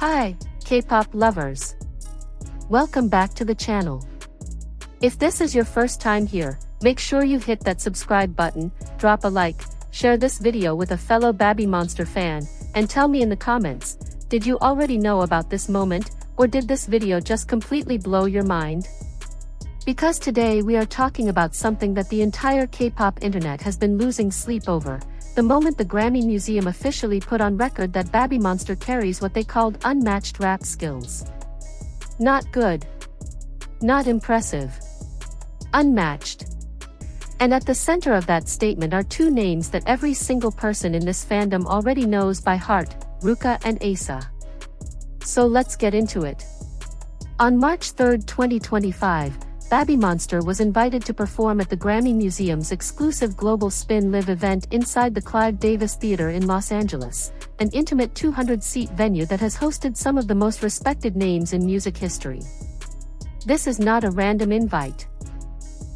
Hi, K-pop lovers. Welcome back to the channel. If this is your first time here, make sure you hit that subscribe button, drop a like, share this video with a fellow babymonster fan, and tell me in the comments, did you already know about this moment, or did this video just completely blow your mind? Because today we are talking about something that the entire K-pop internet has been losing sleep over, the moment the Grammy Museum officially put on record that babymonster carries what they called unmatched rap skills. Not good. Not impressive. Unmatched. And at the center of that statement are two names that every single person in this fandom already knows by heart, Ruka and Asa. So let's get into it. On March 3, 2025, babymonster was invited to perform at the Grammy Museum's exclusive Global Spin Live event inside the Clive Davis Theater in Los Angeles, an intimate 200-seat venue that has hosted some of the most respected names in music history. This is not a random invite.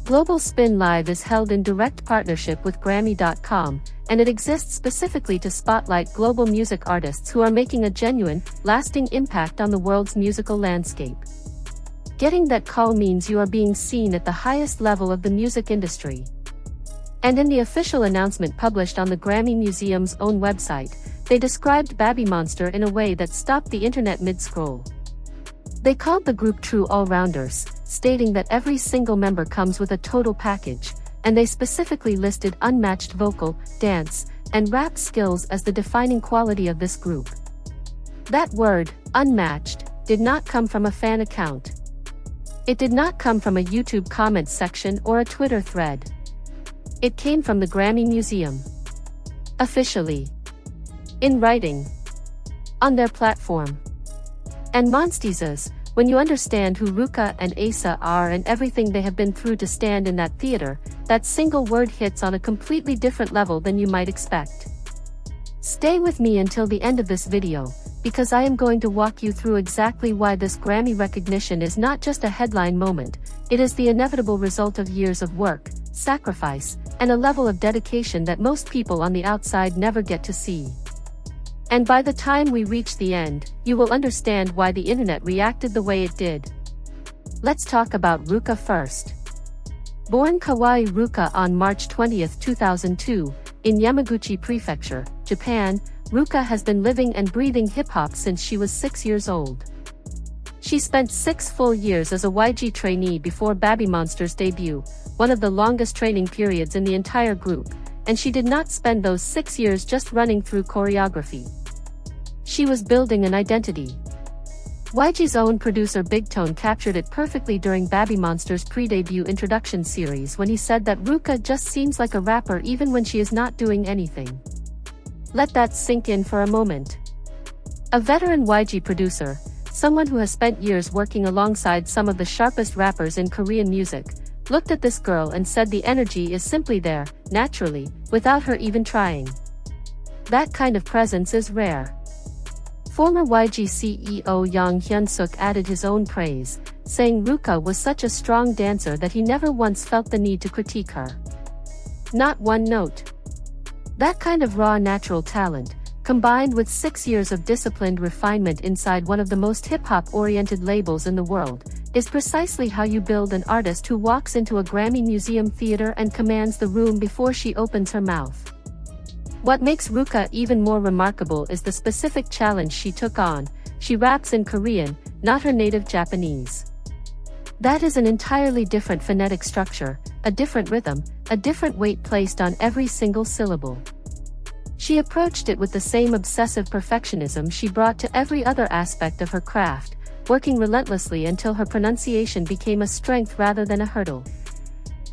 Global Spin Live is held in direct partnership with Grammy.com, and it exists specifically to spotlight global music artists who are making a genuine, lasting impact on the world's musical landscape. Getting that call means you are being seen at the highest level of the music industry. And in the official announcement published on the Grammy Museum's own website, they described babymonster in a way that stopped the internet mid-scroll. They called the group true all-rounders, stating that every single member comes with a total package, and they specifically listed unmatched vocal, dance, and rap skills as the defining quality of this group. That word, unmatched, did not come from a fan account. It did not come from a YouTube comments section or a Twitter thread. It came from the Grammy Museum. Officially. In writing. On their platform. And montiez, when you understand who Ruka and Asa are and everything they have been through to stand in that theater, that single word hits on a completely different level than you might expect. Stay with me until the end of this video, because I am going to walk you through exactly why this Grammy recognition is not just a headline moment, it is the inevitable result of years of work, sacrifice, and a level of dedication that most people on the outside never get to see. And by the time we reach the end, you will understand why the internet reacted the way it did. Let's talk about Ruka first. Born Kawaii Ruka on March 20, 2002, in Yamaguchi Prefecture, Japan, Ruka has been living and breathing hip-hop since she was 6 years old. She spent 6 full years as a YG trainee before babymonster's debut, one of the longest training periods in the entire group, and she did not spend those 6 years just running through choreography. She was building an identity. YG's own producer Big Tone captured it perfectly during babymonster's pre-debut introduction series when he said that Ruka just seems like a rapper even when she is not doing anything. Let that sink in for a moment. A veteran YG producer, someone who has spent years working alongside some of the sharpest rappers in Korean music, looked at this girl and said the energy is simply there, naturally, without her even trying. That kind of presence is rare. Former YG CEO Yang Hyun-suk added his own praise, saying Ruka was such a strong dancer that he never once felt the need to critique her. Not one note. That kind of raw natural talent, combined with 6 years of disciplined refinement inside one of the most hip-hop-oriented labels in the world, is precisely how you build an artist who walks into a Grammy Museum theater and commands the room before she opens her mouth. What makes Ruka even more remarkable is the specific challenge she took on. She raps in Korean, not her native Japanese. That is an entirely different phonetic structure, a different rhythm, a different weight placed on every single syllable. She approached it with the same obsessive perfectionism she brought to every other aspect of her craft, working relentlessly until her pronunciation became a strength rather than a hurdle.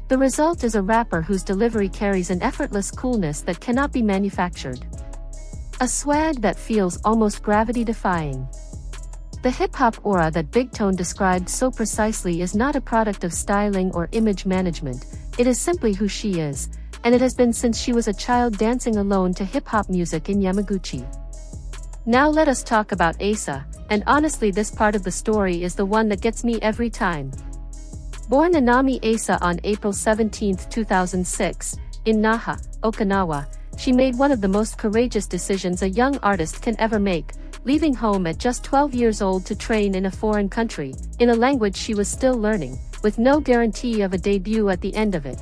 The result is a rapper whose delivery carries an effortless coolness that cannot be manufactured. A swag that feels almost gravity-defying. The hip-hop aura that Big Tone described so precisely is not a product of styling or image management, it is simply who she is, and it has been since she was a child dancing alone to hip-hop music in Yamaguchi. Now let us talk about Asa, and honestly this part of the story is the one that gets me every time. Born Nanami Asa on April 17, 2006, in Naha, Okinawa, she made one of the most courageous decisions a young artist can ever make, leaving home at just 12 years old to train in a foreign country, in a language she was still learning, with no guarantee of a debut at the end of it.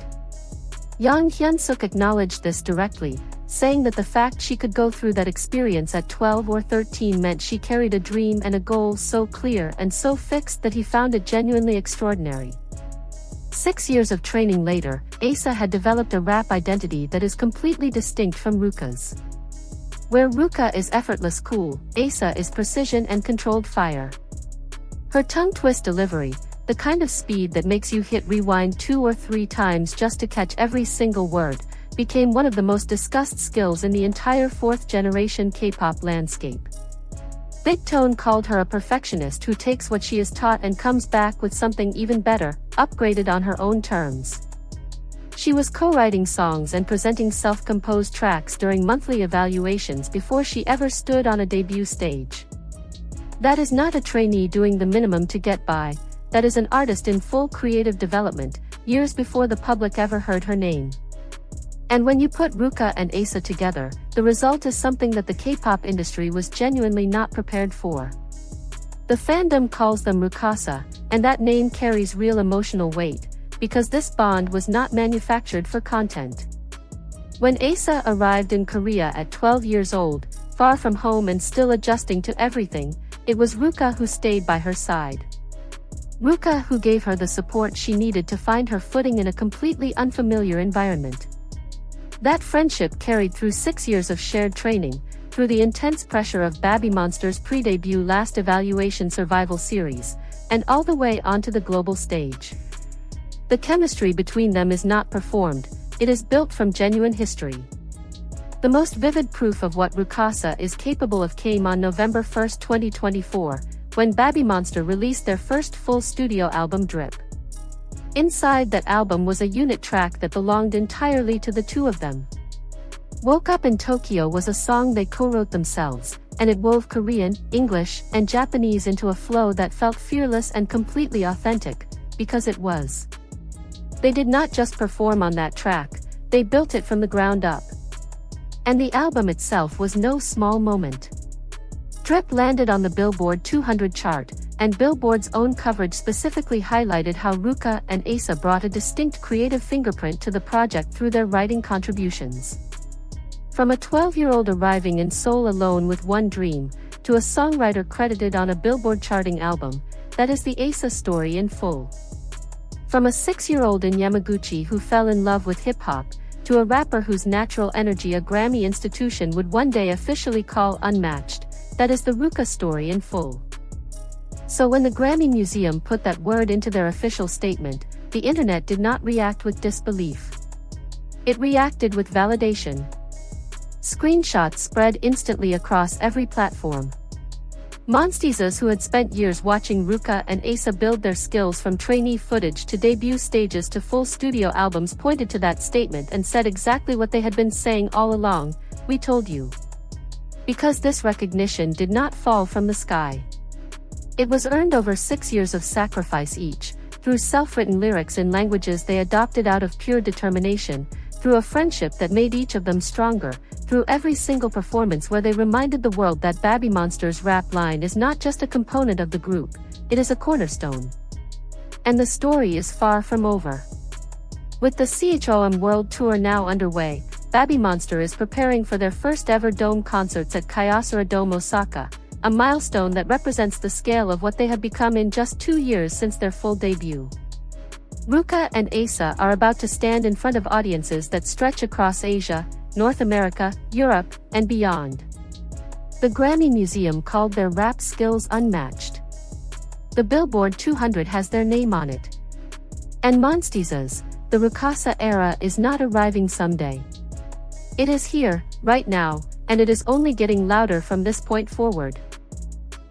Yang Hyun-suk acknowledged this directly, saying that the fact she could go through that experience at 12 or 13 meant she carried a dream and a goal so clear and so fixed that he found it genuinely extraordinary. 6 years of training later, Asa had developed a rap identity that is completely distinct from Ruka's. Where Ruka is effortless cool, Asa is precision and controlled fire. Her tongue-twist delivery, the kind of speed that makes you hit rewind 2 or 3 times just to catch every single word, became one of the most discussed skills in the entire fourth-generation K-pop landscape. Big Tone called her a perfectionist who takes what she is taught and comes back with something even better, upgraded on her own terms. She was co-writing songs and presenting self-composed tracks during monthly evaluations before she ever stood on a debut stage. That is not a trainee doing the minimum to get by, that is an artist in full creative development, years before the public ever heard her name. And when you put Ruka and Asa together, the result is something that the K-pop industry was genuinely not prepared for. The fandom calls them Ruka Asa, and that name carries real emotional weight, because this bond was not manufactured for content. When Asa arrived in Korea at 12 years old, far from home and still adjusting to everything, it was Ruka who stayed by her side. Ruka who gave her the support she needed to find her footing in a completely unfamiliar environment. That friendship carried through 6 years of shared training, through the intense pressure of babymonster's pre-debut Last Evaluation Survival series, and all the way onto the global stage. The chemistry between them is not performed, it is built from genuine history. The most vivid proof of what Ruka Asa is capable of came on November 1, 2024, when babymonster released their first full studio album Drip. Inside that album was a unit track that belonged entirely to the two of them. Woke Up in Tokyo was a song they co-wrote themselves, and it wove Korean, English, and Japanese into a flow that felt fearless and completely authentic, because it was. They did not just perform on that track, they built it from the ground up. And the album itself was no small moment. Drip landed on the Billboard 200 chart, and Billboard's own coverage specifically highlighted how Ruka and Asa brought a distinct creative fingerprint to the project through their writing contributions. From a 12-year-old arriving in Seoul alone with one dream, to a songwriter credited on a Billboard charting album, that is the Asa story in full. From a 6-year-old in Yamaguchi who fell in love with hip-hop, to a rapper whose natural energy a Grammy institution would one day officially call unmatched, that is the Ruka story in full. So when the Grammy Museum put that word into their official statement, the internet did not react with disbelief. It reacted with validation. Screenshots spread instantly across every platform. Montiez, who had spent years watching Ruka and Asa build their skills from trainee footage to debut stages to full studio albums, pointed to that statement and said exactly what they had been saying all along: "We told you." Because this recognition did not fall from the sky. It was earned over 6 years of sacrifice each, through self-written lyrics in languages they adopted out of pure determination, through a friendship that made each of them stronger, through every single performance where they reminded the world that babymonster's rap line is not just a component of the group, it is a cornerstone. And the story is far from over. With the CHOM World Tour now underway, babymonster is preparing for their first ever dome concerts at Kyocera Dome Osaka, a milestone that represents the scale of what they have become in just 2 years since their full debut. Ruka and Asa are about to stand in front of audiences that stretch across Asia, North America, Europe, and beyond. The Grammy Museum called their rap skills unmatched. The Billboard 200 has their name on it. And Montiez's, the Ruka Asa era is not arriving someday. It is here, right now, and it is only getting louder from this point forward.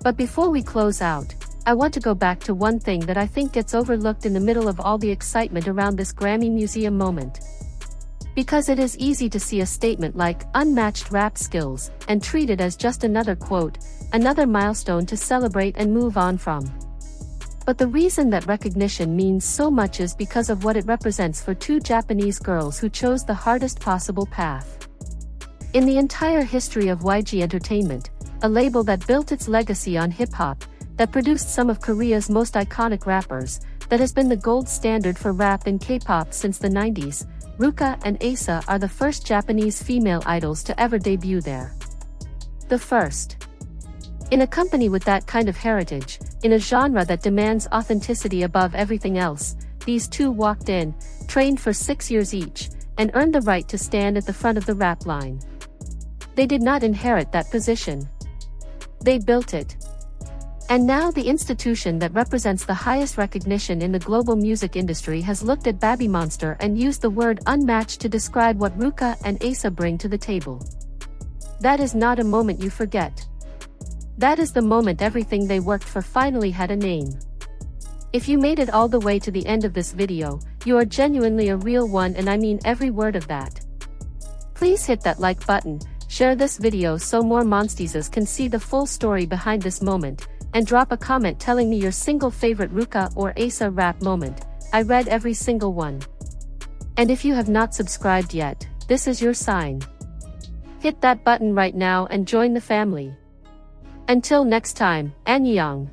But before we close out, I want to go back to one thing that I think gets overlooked in the middle of all the excitement around this Grammy Museum moment. Because it is easy to see a statement like "unmatched rap skills" and treat it as just another quote, another milestone to celebrate and move on from. But the reason that recognition means so much is because of what it represents for two Japanese girls who chose the hardest possible path. In the entire history of YG Entertainment, a label that built its legacy on hip-hop, that produced some of Korea's most iconic rappers, that has been the gold standard for rap and K-pop since the 90s. Ruka and Asa are the first Japanese female idols to ever debut there. The first. In a company with that kind of heritage, in a genre that demands authenticity above everything else, these two walked in, trained for 6 years each, and earned the right to stand at the front of the rap line. They did not inherit that position. They built it. And now the institution that represents the highest recognition in the global music industry has looked at babymonster and used the word unmatched to describe what Ruka and Asa bring to the table. That is not a moment you forget. That is the moment everything they worked for finally had a name. If you made it all the way to the end of this video, you are genuinely a real one, and I mean every word of that. Please hit that like button, share this video so more montiezes can see the full story behind this moment, and drop a comment telling me your single favorite Ruka or Asa rap moment. I read every single one. And if you have not subscribed yet, this is your sign. Hit that button right now and join the family. Until next time, annyeong.